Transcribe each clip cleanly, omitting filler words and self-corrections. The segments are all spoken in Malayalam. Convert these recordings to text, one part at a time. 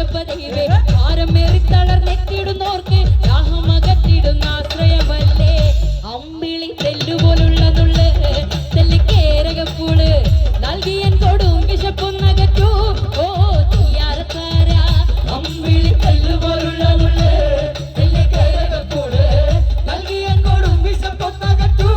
മുത്തപ്പദൈവേ ഭാരമേറി തളർന്നെത്തിടുന്നോർക്ക് ദാഹമകറ്റിടുന്ന ആശ്രയമല്ലേ അമ്പിളി തെല്ലുപോലുള്ളതുള്ളു തെല്ലിക്കേരകപ്പൂള് നൽകിയൻ കൊടും വിശപ്പൊന്നകറ്റൂ ഓ തീയാറത്താര അമ്പിളി തെല്ലുപോലുള്ളതുള്ളു തെല്ലിക്കേരകപ്പൂള് നൽകിയൻ കൊടും വിശപ്പൊന്നകറ്റൂ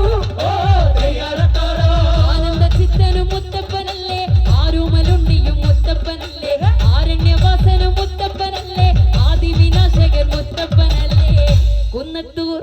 ഓ തീയാറത്താര ആനന്ദ ചിത്തനും മുത്തപ്പനല്ലേ ആരുമലുണ്ടിയും മുത്തപ്പനല്ലേ ആരണ്യവാസനും മുത്തപ്പനല്ലേ ആദിവിനാശകൻ മുത്തപ്പനല്ലേ കുന്നത്തൂർ